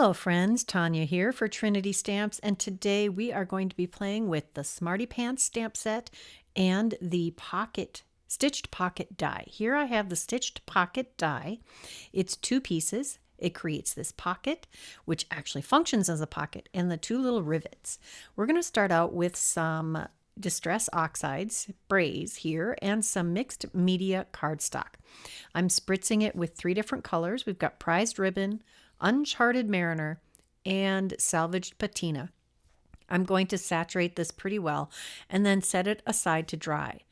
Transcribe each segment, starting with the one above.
Hello friends, Tanya here for Trinity Stamps, and today we are going to be playing with the Smarty Pants stamp set and the stitched pocket die. Here I have the stitched pocket die. It's 2 pieces. It creates this pocket, which actually functions as a pocket, and the 2 little rivets. We're going to start out with some Distress Oxide sprays here and some mixed media cardstock. I'm spritzing it with 3 different colors. We've got Prized Ribbon, Uncharted Mariner, and Salvaged Patina. I'm going to saturate this pretty well and then set it aside to dry.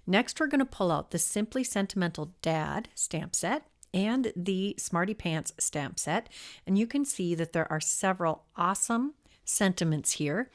Next, we're going to pull out the Simply Sentimental Dad stamp set and the Smarty Pants stamp set, and you can see that there are several awesome sentiments here,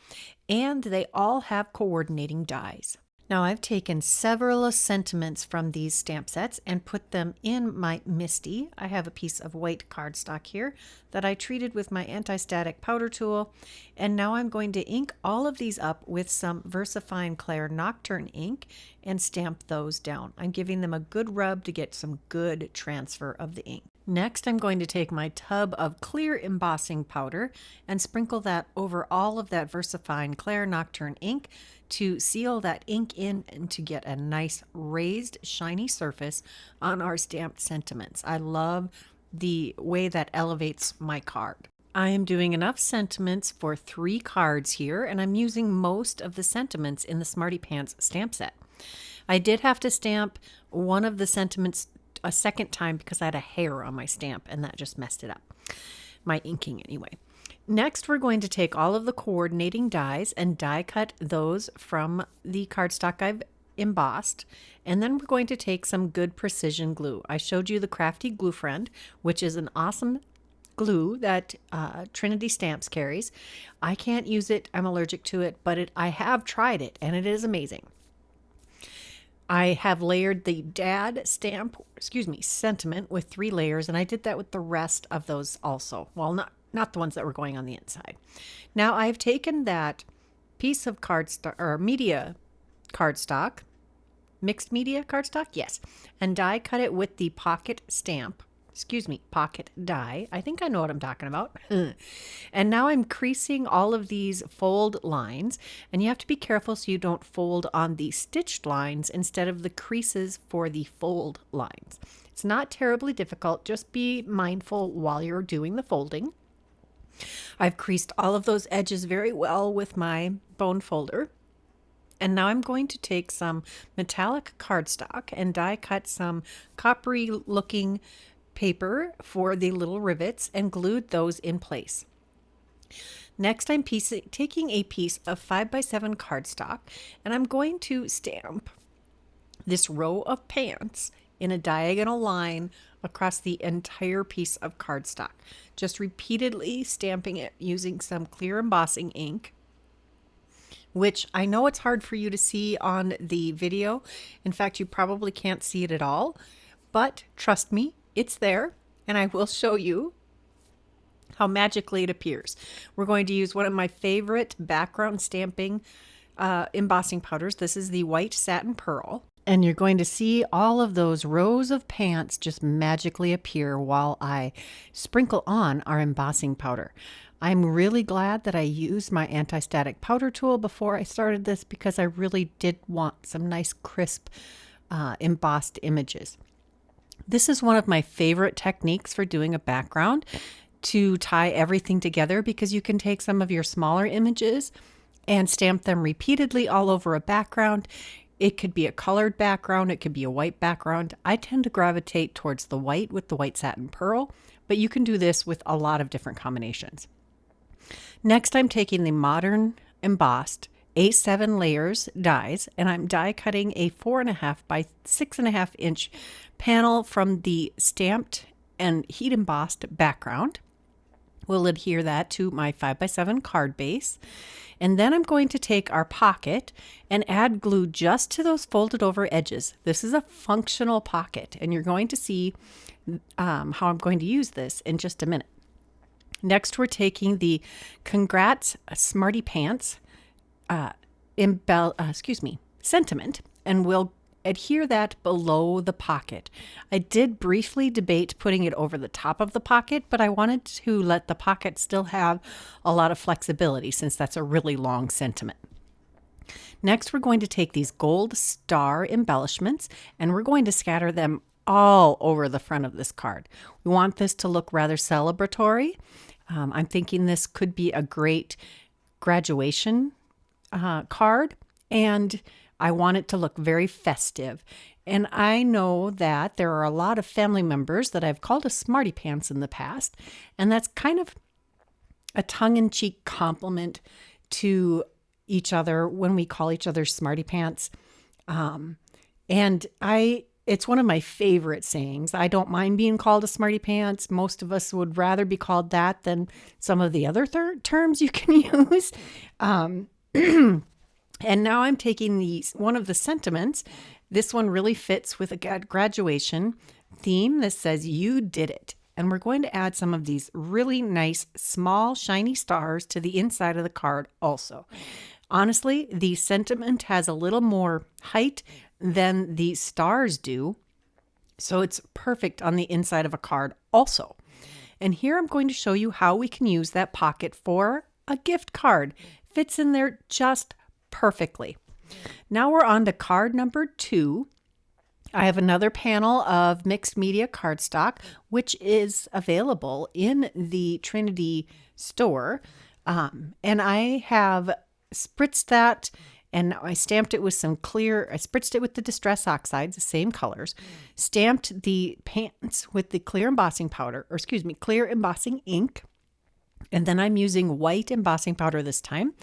and they all have coordinating dies. Now I've taken several sentiments from these stamp sets and put them in my Misty. I have a piece of white cardstock here that I treated with my anti-static powder tool, and now I'm going to ink all of these up with some VersaFine Clair Nocturne ink and stamp those down. I'm giving them a good rub to get some good transfer of the ink. Next, I'm going to take my tub of clear embossing powder and sprinkle that over all of that VersaFine Clair Nocturne ink to seal that ink in and to get a nice raised shiny surface on our stamped sentiments. I love the way that elevates my card. I am doing enough sentiments for 3 cards here, and I'm using most of the sentiments in the Smarty Pants stamp set. I did have to stamp one of the sentiments a second time because I had a hair on my stamp and that just messed it up. My inking anyway. Next, we're going to take all of the coordinating dies and die cut those from the cardstock I've embossed, and then we're going to take some good precision glue. I showed you the Crafty Gluefriend, which is an awesome glue that Trinity Stamps carries. I can't use it, I'm allergic to it, but I have tried it and it is amazing. I have layered the dad sentiment with 3 layers, and I did that with the rest of those also. Well, not the ones that were going on the inside. Now I've taken that piece of cardstock or media cardstock, mixed media cardstock, yes, and die cut it with the pocket pocket die. I think I know what I'm talking about. And now I'm creasing all of these fold lines, and you have to be careful so you don't fold on the stitched lines instead of the creases for the fold lines. It's not terribly difficult, just be mindful while you're doing the folding. I've creased all of those edges very well with my bone folder. And now I'm going to take some metallic cardstock and die cut some coppery looking paper for the little rivets and glued those in place. Next, I'm taking a piece of 5x7 cardstock, and I'm going to stamp this row of pants in a diagonal line across the entire piece of cardstock, just repeatedly stamping it using some clear embossing ink, which I know it's hard for you to see on the video. In fact, you probably can't see it at all, but trust me, it's there, and I will show you how magically it appears. We're going to use one of my favorite background stamping embossing powders. This is the White Satin Pearl, and you're going to see all of those rows of pants just magically appear while I sprinkle on our embossing powder. I'm really glad that I used my anti-static powder tool before I started this because I really did want some nice crisp embossed images. This is one of my favorite techniques for doing a background to tie everything together, because you can take some of your smaller images and stamp them repeatedly all over a background. It could be a colored background, it could be a white background. I tend to gravitate towards the white with the White Satin Pearl, but you can do this with a lot of different combinations. Next, I'm taking the Modern Embossed A7 layers dies, and I'm die cutting a 4.5 by 6.5 inch panel from the stamped and heat embossed background. We'll adhere that to my 5x7 card base, and then I'm going to take our pocket and add glue just to those folded over edges. This is a functional pocket, and you're going to see how I'm going to use this in just a minute. Next, we're taking the Congrats Smarty Pants sentiment, and we'll adhere that below the pocket. I did briefly debate putting it over the top of the pocket, but I wanted to let the pocket still have a lot of flexibility since that's a really long sentiment. Next, we're going to take these gold star embellishments and we're going to scatter them all over the front of this card. We want this to look rather celebratory. I'm thinking this could be a great graduation card, and I want it to look very festive. And I know that there are a lot of family members that I've called a Smarty Pants in the past, and that's kind of a tongue-in-cheek compliment to each other when we call each other Smarty Pants. It's one of my favorite sayings. I don't mind being called a Smarty Pants. Most of us would rather be called that than some of the other terms you can use. And now I'm taking one of the sentiments. This one really fits with a graduation theme that says, "You did it." And we're going to add some of these really nice, small, shiny stars to the inside of the card also. Honestly, the sentiment has a little more height than the stars do, so it's perfect on the inside of a card also. And here I'm going to show you how we can use that pocket for a gift card. Fits in there just perfectly. Now we're on to card number 2. I have another panel of mixed media cardstock, which is available in the Trinity store. And I have spritzed that, and I stamped it with I spritzed it with the Distress Oxides, the same colors, stamped the pants with the clear embossing ink. And then I'm using white embossing powder this time.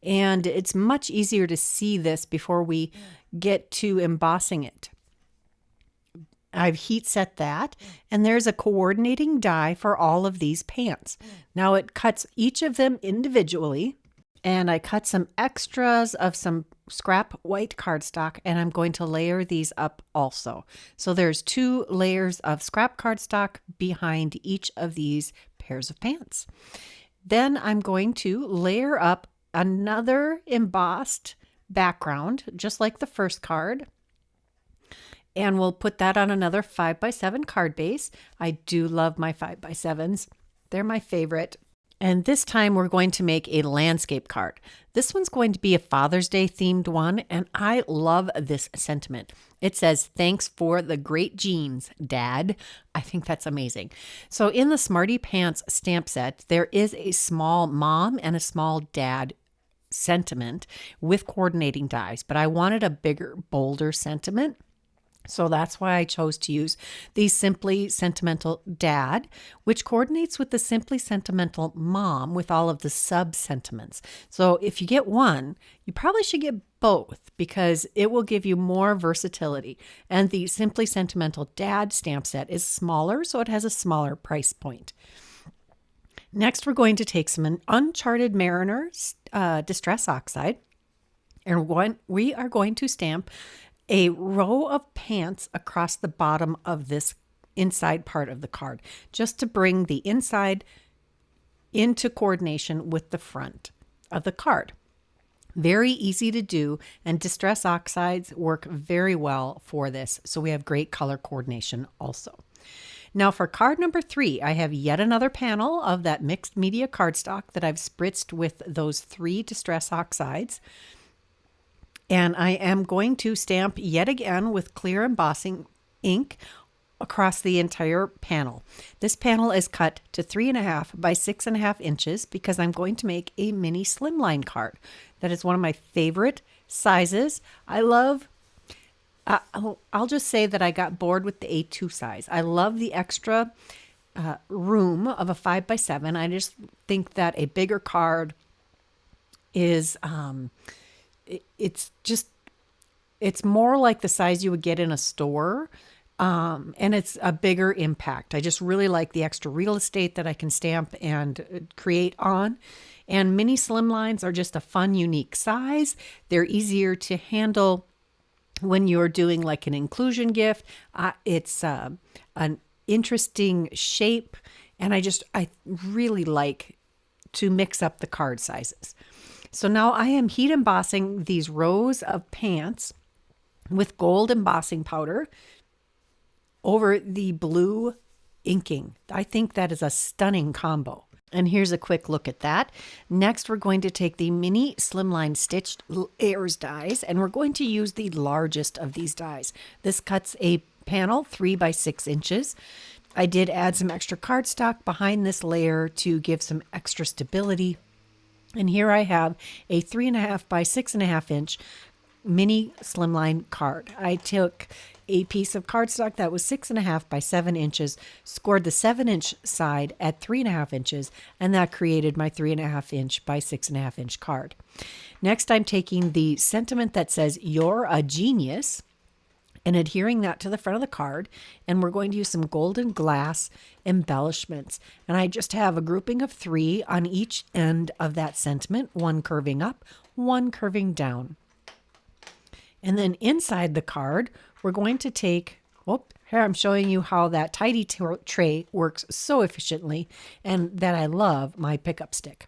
And it's much easier to see this before we get to embossing it. I've heat set that, and there's a coordinating die for all of these pants. Now it cuts each of them individually, and I cut some extras of some scrap white cardstock, and I'm going to layer these up also. So there's 2 layers of scrap cardstock behind each of these pairs of pants. Then I'm going to layer up another embossed background, just like the first card. And we'll put that on another 5x7 card base. I do love my 5x7s. They're my favorite. And this time we're going to make a landscape card. This one's going to be a Father's Day themed one, and I love this sentiment. It says, "Thanks for the great jeans, Dad." I think that's amazing. So in the Smarty Pants stamp set, there is a small mom and a small dad sentiment with coordinating dies, but I wanted a bigger, bolder sentiment. So that's why I chose to use the Simply Sentimental Dad, which coordinates with the Simply Sentimental Mom with all of the sub-sentiments. So if you get one, you probably should get both because it will give you more versatility. And the Simply Sentimental Dad stamp set is smaller, so it has a smaller price point. Next, we're going to take some Uncharted Mariner Distress Oxide, and we are going to stamp a row of pants across the bottom of this inside part of the card, just to bring the inside into coordination with the front of the card. Very easy to do, and Distress Oxides work very well for this, so we have great color coordination also. Now for card number 3, I have yet another panel of that mixed media cardstock that I've spritzed with those 3 Distress Oxides. And I am going to stamp yet again with clear embossing ink across the entire panel. This panel is cut to 3.5 by 6.5 inches because I'm going to make a mini Slimline card. That is one of my favorite sizes. I love, I'll just say that I got bored with the A2 size. I love the extra room of a 5x7. I just think that a bigger card is... it's more like the size you would get in a store, and it's a bigger impact. I just really like the extra real estate that I can stamp and create on. And mini Slimlines are just a fun, unique size. They're easier to handle when you're doing like an inclusion gift. It's an interesting shape, and I really like to mix up the card sizes. So now I am heat embossing these rows of pants with gold embossing powder over the blue inking. I think that is a stunning combo. And here's a quick look at that. Next, we're going to take the mini Slimline stitched layers dies, and we're going to use the largest of these dies. This cuts a panel 3 by 6 inches. I did add some extra cardstock behind this layer to give some extra stability. And here I have a 3.5 by 6.5 inch mini Slimline card. I took a piece of cardstock that was 6.5 by 7 inches, scored the 7-inch side at 3.5 inches, and that created my 3.5 inch by 6.5 inch card. Next, I'm taking the sentiment that says, "You're a genius," and adhering that to the front of the card, and we're going to use some golden glass embellishments. And I just have a grouping of 3 on each end of that sentiment, one curving up, one curving down. And then inside the card, we're going to take, here I'm showing you how that tidy tray works so efficiently, and that I love my pickup stick.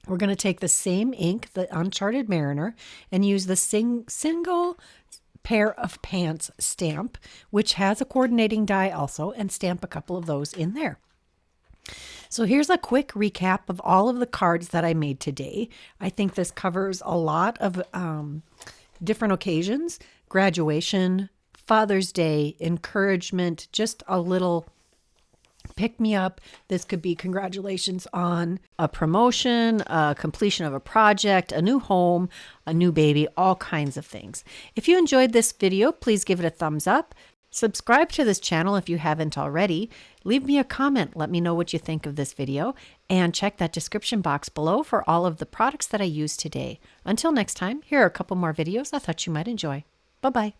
We're going to take the same ink, the Uncharted Mariner, and use the single pair of pants stamp, which has a coordinating die also, and stamp a couple of those in there. So here's a quick recap of all of the cards that I made today. I think this covers a lot of different occasions: graduation, Father's Day, encouragement, just a little pick me up. This could be congratulations on a promotion, a completion of a project, a new home, a new baby, all kinds of things. If you enjoyed this video, please give it a thumbs up. Subscribe to this channel if you haven't already. Leave me a comment. Let me know what you think of this video. And check that description box below for all of the products that I used today. Until next time, here are a couple more videos I thought you might enjoy. Bye-bye.